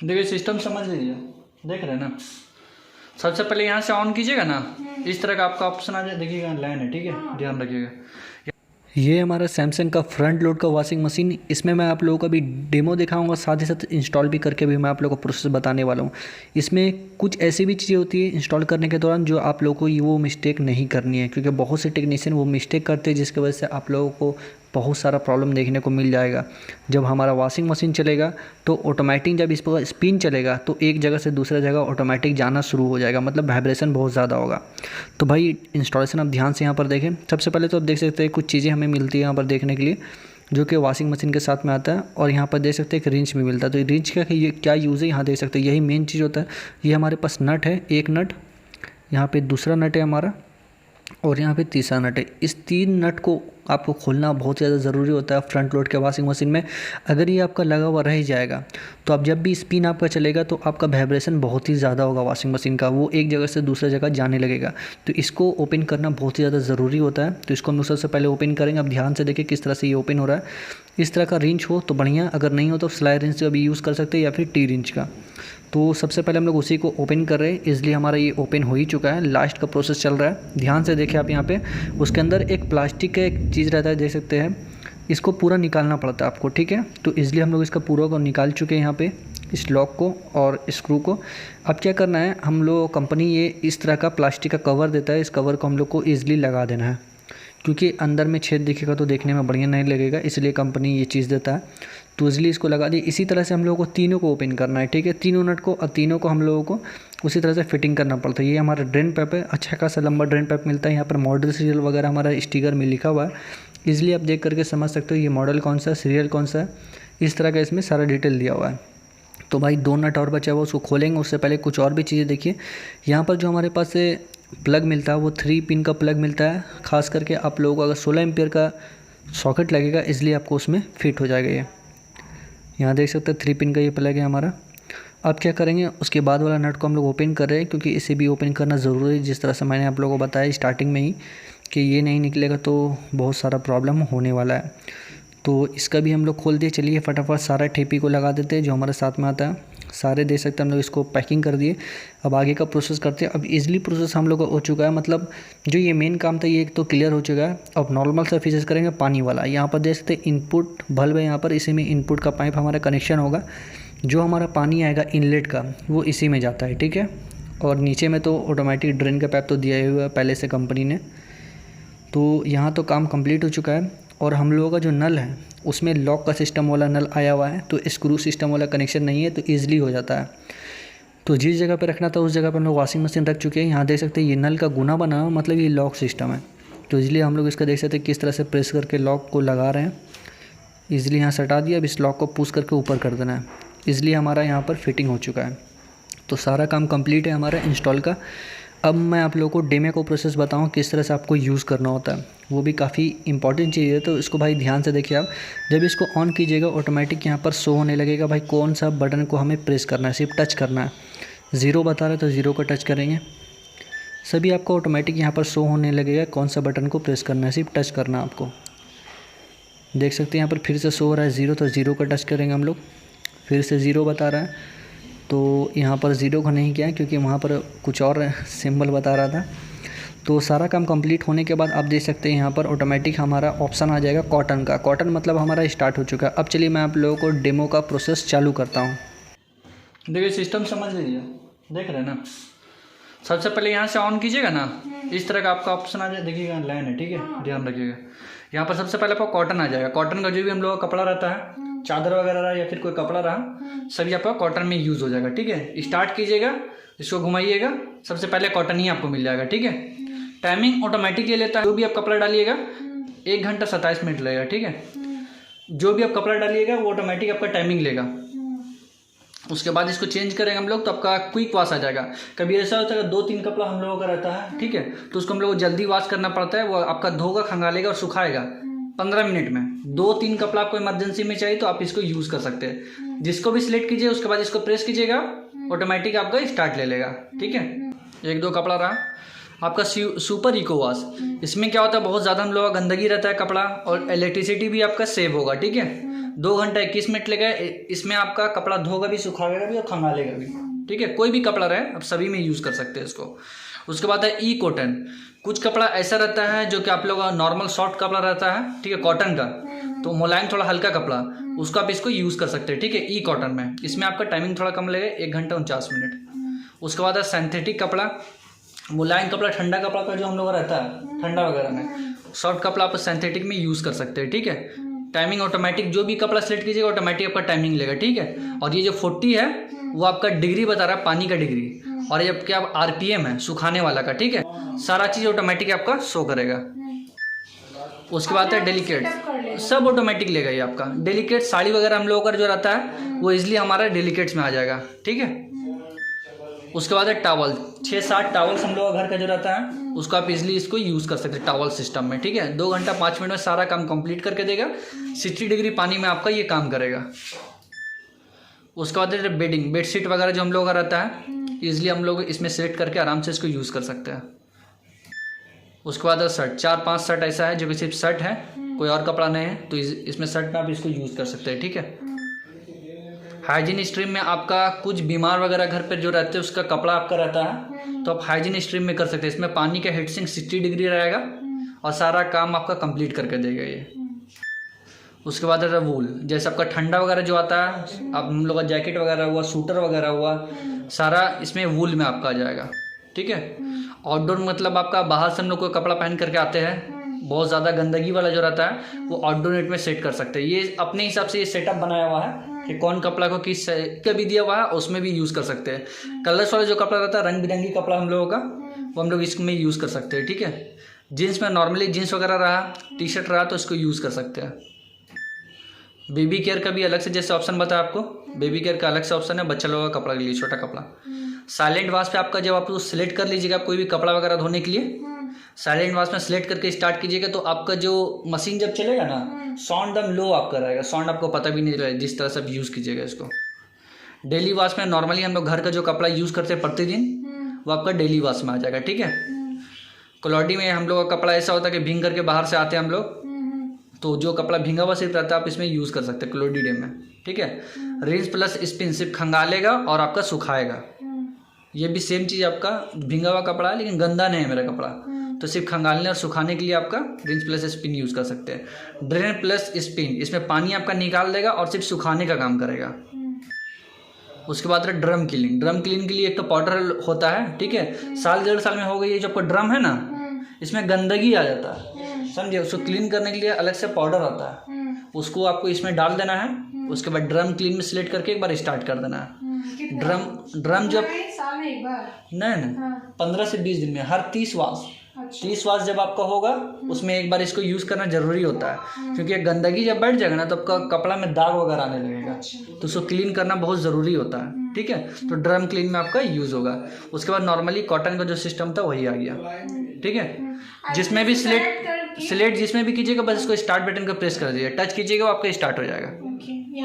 देखिए सिस्टम समझ लीजिए, देख रहे हैं ना। सबसे पहले यहाँ से ऑन कीजिएगा ना, इस तरह का आपका ऑप्शन आ जाए, देखिएगा लाइन है, ठीक है, ध्यान रखिएगा। ये हमारा सैमसंग का फ्रंट लोड का वॉशिंग मशीन, इसमें मैं आप लोगों को अभी डेमो दिखाऊंगा, साथ ही साथ इंस्टॉल भी करके भी मैं आप लोगों को प्रोसेस बताने वाला हूँ। इसमें कुछ ऐसी भी चीज़ें होती है इंस्टॉल करने के दौरान जो आप लोगों को ये वो मिस्टेक नहीं करनी है, क्योंकि बहुत से टेक्नीशियन वो मिस्टेक करते हैं जिसकी वजह से आप लोगों को बहुत सारा प्रॉब्लम देखने को मिल जाएगा। जब हमारा वॉशिंग मशीन चलेगा तो ऑटोमेटिक जब इस पर स्पिन चलेगा तो एक जगह से दूसरे जगह ऑटोमेटिक जाना शुरू हो जाएगा, मतलब वाइब्रेशन बहुत ज़्यादा होगा। तो भाई इंस्टॉलेशन आप ध्यान से यहाँ पर देखें। सबसे पहले तो आप देख सकते हैं कुछ चीज़ें हमें मिलती है यहाँ पर देखने के लिए, जो कि वॉशिंग मशीन के साथ में आता है। और यहाँ पर देख सकते हैं एक रिंच भी मिलता है। तो रिंच का ये क्या यूज़ है यहाँ देख सकते हैं, यही मेन चीज़ होता है। ये हमारे पास नट है, एक नट, यहाँ पे दूसरा नट है हमारा, और यहाँ पे तीसरा नट है। इस 3 नट को आपको खोलना बहुत ज़्यादा ज़रूरी होता है फ्रंट लोड के वॉशिंग मशीन में। अगर ये आपका लगा हुआ रह जाएगा तो अब जब भी स्पिन आपका चलेगा तो आपका वाइब्रेशन बहुत ही ज़्यादा होगा वॉशिंग मशीन का, वो एक जगह से दूसरे जगह जाने लगेगा। तो इसको ओपन करना बहुत ही ज़्यादा ज़रूरी होता है। तो इसको हम लोग सबसे पहले ओपन करेंगे। अब ध्यान से देखिए किस तरह से ये ओपन हो रहा है। इस तरह का रिंच हो तो बढ़िया, अगर नहीं हो तो स्लाइड रिंच से अभी यूज़ कर सकते हैं या फिर टी रिंच का। तो सबसे पहले हम लोग उसी को ओपन कर रहे हैं, इसलिए हमारा ये ओपन हो ही चुका है। लास्ट का प्रोसेस चल रहा है, ध्यान से देखिए आप यहाँ पे। उसके अंदर एक प्लास्टिक का एक चीज़ रहता है, देख सकते हैं, इसको पूरा निकालना पड़ता है आपको, ठीक है। तो इसलिए हम लोग इसका पूरा को निकाल चुके हैं यहाँ पे, इस लॉक को और स्क्रू को। अब क्या करना है, हम लोग कंपनी ये इस तरह का प्लास्टिक का कवर देता है, इस कवर को हम लोग को ईजिली लगा देना है, क्योंकि अंदर में छेद दिखेगा तो देखने में बढ़िया नहीं लगेगा, इसलिए कंपनी ये चीज़ देता है। तो इसलिए इसको लगा दिए। इसी तरह से हम लोगों को तीनों को ओपन करना है, ठीक है, तीनों नट को, और तीनों को हम लोगों को उसी तरह से फिटिंग करना पड़ता है। ये हमारा ड्रेन पाइप है, अच्छा खासा लंबा ड्रेन पाइप मिलता है। यहाँ पर मॉडल सीरियल वगैरह हमारा स्टिकर में लिखा हुआ है, इसलिए आप देख करके समझ सकते हो ये मॉडल कौन सा है, सीरियल कौन सा है, इस तरह का इसमें सारा डिटेल दिया हुआ है। तो भाई 2 नट और बचा हुआ, उसको खोलेंगे। उससे पहले कुछ और भी चीज़ें देखिए। यहाँ पर जो हमारे पास से प्लग मिलता है वो 3 पिन का प्लग मिलता है। खास करके आप लोगों को अगर 16 एम्पियर का सॉकेट लगेगा, इसलिए आपको उसमें फिट हो जाएगा। ये यहाँ देख सकते हैं 3 पिन का ये प्लग है हमारा। अब क्या करेंगे, उसके बाद वाला नट को हम लोग ओपन कर रहे हैं, क्योंकि इसे भी ओपन करना ज़रूरी है। जिस तरह से मैंने आप लोगों को बताया स्टार्टिंग में ही कि ये नहीं निकलेगा तो बहुत सारा प्रॉब्लम होने वाला है। तो इसका भी हम लोग खोल दिए। चलिए फटाफट सारा ठेपी को लगा देते हैं जो हमारे साथ में आता है। सारे दे सकते हैं हम लोग, इसको पैकिंग कर दिए। अब आगे का प्रोसेस करते हैं। अब इजीली प्रोसेस हम लोग का हो चुका है, मतलब जो ये मेन काम था ये एक तो क्लियर हो चुका है। अब नॉर्मल सा फीचर्स करेंगे पानी वाला। यहाँ पर देख सकते हैं इनपुट बल्ब है, यहाँ पर इसी में इनपुट का पाइप हमारा कनेक्शन होगा। जो हमारा पानी आएगा इनलेट का वो इसी में जाता है, ठीक है। और नीचे में तो ऑटोमेटिक ड्रेन का पाइप तो दिया ही हुआ है पहले से कंपनी ने। तो यहाँ तो काम कंप्लीट हो चुका है। और हम लोगों का जो नल है उसमें लॉक का सिस्टम वाला नल आया हुआ है, तो स्क्रू सिस्टम वाला कनेक्शन नहीं है, तो ईजिली हो जाता है। तो जिस जगह पे रखना था उस जगह पर हम लोग वॉशिंग मशीन रख चुके हैं। यहाँ देख सकते हैं ये नल का गुना बना हुआ, मतलब ये लॉक सिस्टम है। तो इसलिए हम लोग इसका देख सकते हैं किस तरह से प्रेस करके लॉक को लगा रहे हैं। ईजिली यहाँ से हटा दिया। अब इस लॉक को पुश करके ऊपर कर देना है, इसलिए हमारा यहाँ पर फिटिंग हो चुका है। तो सारा काम कंप्लीट है हमारा इंस्टॉल का। अब मैं आप लोगों को डेमो को प्रोसेस बताऊँ किस तरह से आपको यूज़ करना होता है, वो भी काफ़ी इंपॉर्टेंट चीज़ है। तो इसको भाई ध्यान से देखिए आप। जब इसको ऑन कीजिएगा ऑटोमेटिक यहाँ पर शो होने लगेगा भाई कौन सा बटन को हमें प्रेस करना है, सिर्फ टच करना है। 0 बता रहा है तो 0 को टच करेंगे, सभी आपको ऑटोमेटिक यहाँ पर शो होने लगेगा कौन सा बटन को प्रेस करना है, सिर्फ टच करना है आपको। देख सकते हैं यहाँ पर फिर से शो हो रहा है 0, तो 0 का टच करेंगे हम लोग। फिर से 0 बता रहा है, तो यहाँ पर 0 का नहीं किया क्योंकि वहाँ पर कुछ और सिंबल बता रहा था। तो सारा काम कंप्लीट होने के बाद आप देख सकते हैं यहाँ पर ऑटोमेटिक हमारा ऑप्शन आ जाएगा कॉटन का। कॉटन मतलब हमारा स्टार्ट हो चुका है। अब चलिए मैं आप लोगों को डेमो का प्रोसेस चालू करता हूँ। देखिए सिस्टम समझ लीजिए, देख रहे हैं ना। सबसे पहले यहाँ से ऑन कीजिएगा ना, इस तरह का आपका ऑप्शन आ जाए, देखिएगा लाइन है, ठीक है, ध्यान रखिएगा। यहाँ पर सबसे पहले आपको कॉटन आ जाएगा। कॉटन का जो भी हम लोगों का कपड़ा रहता है, चादर वगैरह रहा या फिर कोई कपड़ा रहा, सभी आपका कॉटन में यूज़ हो जाएगा, ठीक है। स्टार्ट कीजिएगा, इसको घुमाइएगा, सबसे पहले कॉटन ही आपको मिल जाएगा, ठीक है। टाइमिंग ऑटोमेटिक ले लेता है। जो भी आप कपड़ा डालिएगा 1 घंटा 27 मिनट लगेगा, ठीक है। जो भी आप कपड़ा डालिएगा वो ऑटोमेटिक आपका टाइमिंग लेगा। उसके बाद इसको चेंज करेंगे हम लोग तो आपका क्विक वॉश आ जाएगा। कभी ऐसा होता है 2-3 कपड़ा हम लोगों का रहता है, ठीक है, तो उसको हम लोग को जल्दी वॉश करना पड़ता है। वो आपका धोगा, खंगालेगा और सुखाएगा 15 मिनट में। 2-3 कपड़ा आपको इमरजेंसी में चाहिए तो आप इसको यूज़ कर सकते हैं। जिसको भी सिलेक्ट कीजिए उसके बाद इसको प्रेस कीजिएगा, ऑटोमेटिक आपका स्टार्ट ले लेगा, ठीक है। 1-2 कपड़ा रहा आपका सुपर इको वॉश। इसमें क्या होता है, बहुत ज़्यादा हम लोग का गंदगी रहता है कपड़ा, और इलेक्ट्रिसिटी भी आपका सेव होगा, ठीक है। 2 घंटा 21 मिनट लेगा। इसमें आपका कपड़ा धोगा भी, सुखाएगा भी और खंगालेगा भी, ठीक है। कोई भी कपड़ा रहे आप सभी में यूज़ कर सकते हैं इसको। उसके बाद है ई कॉटन। कुछ कपड़ा ऐसा रहता है जो कि आप लोग नॉर्मल सॉफ्ट कपड़ा रहता है, ठीक है, कॉटन का, तो मुलायम थोड़ा हल्का कपड़ा, उसको आप इसको यूज़ कर सकते हैं, ठीक है, ई कॉटन में। इसमें आपका टाइमिंग थोड़ा कम लगेगा, 1 घंटा 49 मिनट। उसके बाद है सिंथेटिक कपड़ा, मुलायम कपड़ा, ठंडा कपड़ा का जो हम लोग रहता है ठंडा वगैरह में, सॉफ्ट कपड़ा आप सिंथेटिक में यूज़ कर सकते हैं, ठीक है। टाइमिंग ऑटोमेटिक, जो भी कपड़ा सेलेक्ट कीजिएगा ऑटोमेटिक आपका टाइमिंग लेगा, ठीक है। और ये जो 40 है वो आपका डिग्री बता रहा है, पानी का डिग्री, और ये आपके आप RPM है सुखाने वाला का, ठीक है। सारा चीज़ ऑटोमेटिक आपका शो करेगा। उसके बाद है डेलिकेट, सब ऑटोमेटिक लेगा ये आपका। डेलिकेट साड़ी वगैरह हम लोगों का जो रहता है वो इजीली हमारा डेलिकेट्स में आ जाएगा, ठीक है। उसके बाद है टावल, 6-7 टावल्स हम लोग का घर का जो रहता है उसको आप इजीली इसको यूज़ कर सकते हैं टावल सिस्टम में, ठीक है। 2 घंटा 5 मिनट में सारा काम कंप्लीट करके देगा। 60 डिग्री पानी में आपका ये काम करेगा। उसके बाद है बेडिंग, बेडशीट वगैरह जो हम लोग का रहता है इजीली हम लोग इसमें सेलेक्ट करके आराम से इसको यूज़ कर सकते हैं। उसके बाद है शर्ट, 4-5 शर्ट ऐसा है जो कि सिर्फ शर्ट है, कोई और कपड़ा नहीं है, तो इसमें शर्ट में आप इसको यूज़ कर सकते हैं, ठीक है। हाइजीन स्ट्रीम में आपका कुछ बीमार वगैरह घर पर जो रहते हैं उसका कपड़ा आपका रहता है, तो आप हाइजीन स्ट्रीम में कर सकते हैं। इसमें पानी का हीट सिंक 60 डिग्री रहेगा और सारा काम आपका कंप्लीट करके देगा ये। उसके बाद है वूल, जैसे आपका ठंडा वगैरह जो आता है, आप हम लोग का जैकेट वगैरह हुआ, सूटर वगैरह हुआ, सारा इसमें वूल में आपका आ जाएगा, ठीक है। आउटडोर मतलब आपका बाहर से हम लोग कोई कपड़ा पहन करके आते हैं, बहुत ज़्यादा गंदगी वाला जो रहता है वो आउटडोर नेट में सेट कर सकते हैं। ये अपने हिसाब से ये सेटअप बनाया हुआ है कि कौन कपड़ा को किस का भी दिया हुआ है, उसमें भी यूज़ कर सकते हैं। कलर्स वाला जो कपड़ा रहता है, रंग बिरंगी कपड़ा हम लोगों का, वो हम लोग इसमें यूज़ कर सकते हैं, ठीक है। जीन्स में नॉर्मली जीन्स वगैरह रहा, टी-शर्ट रहा, तो इसको यूज़ कर सकते हैं। बेबी केयर का भी अलग से जैसे ऑप्शन बताया आपको, बेबी केयर का अलग से ऑप्शन है बच्चा लोगों का कपड़ा के लिए, छोटा कपड़ा। साइलेंट वॉश पे आपका जब आप उसको सिलेक्ट कर लीजिएगा कोई भी कपड़ा वगैरह धोने के लिए, साइलेंट वॉश में सिलेक्ट करके स्टार्ट कीजिएगा, तो आपका जो मशीन जब चलेगा ना, साउंड एकदम लो आपका रहेगा, साउंड आपको पता भी नहीं रहेगा जिस तरह से आप यूज़ कीजिएगा इसको। डेली वॉश में नॉर्मली हम लोग घर का जो कपड़ा यूज़ करते हैं प्रतिदिन, वो आपका डेली वॉश में आ जाएगा, ठीक है। क्लॉडी में हम लोग का कपड़ा ऐसा होता है कि भींग करके बाहर से आते हैं हम लोग, तो जो कपड़ा भींगा हुआ सिर्फ रहता है आप इसमें यूज़ कर सकते हैं क्लोडी डे में, ठीक है। रिंस प्लस स्पिन सिर्फ खंगालेगा और आपका सुखाएगा। ये भी सेम चीज़, आपका भींगा हुआ कपड़ा है लेकिन गंदा नहीं है मेरा कपड़ा, तो सिर्फ खंगालने और सुखाने के लिए आपका रिंस प्लस स्पिन यूज़ कर सकते हैं। ड्रेन प्लस स्पिन, इसमें पानी आपका निकाल देगा और सिर्फ सुखाने का काम करेगा। उसके बाद है ड्रम क्लीन। ड्रम क्लीन के लिए एक तो पाउडर होता है, ठीक है, 1-1.5 साल में हो गई, ये जो आपका ड्रम है ना इसमें गंदगी आ जाता है, समझे। उसको क्लीन करने के लिए अलग से पाउडर आता है, उसको आपको इसमें डाल देना है। उसके बाद ड्रम क्लीन में सिलेक्ट करके एक बार स्टार्ट कर देना है। ड्रम जब साल में एक बार नहीं 15 से 20 दिन में हर 30 वाश, 30 वाश जब आपका होगा उसमें एक बार इसको यूज़ करना जरूरी होता है, क्योंकि गंदगी जब बैठ जाएगा ना तो आपका कपड़ा में दाग वगैरह आने लगेगा, तो उसको क्लीन करना बहुत ज़रूरी होता है, ठीक है। तो ड्रम क्लीन में आपका यूज़ होगा। उसके बाद नॉर्मली कॉटन का जो सिस्टम था वही आ गया, ठीक है। जिसमें भी सिलेक्ट जिसमें भी कीजिएगा बस इसको स्टार्ट बटन का प्रेस कर दीजिए, टच कीजिएगा वो आपका स्टार्ट हो जाएगा।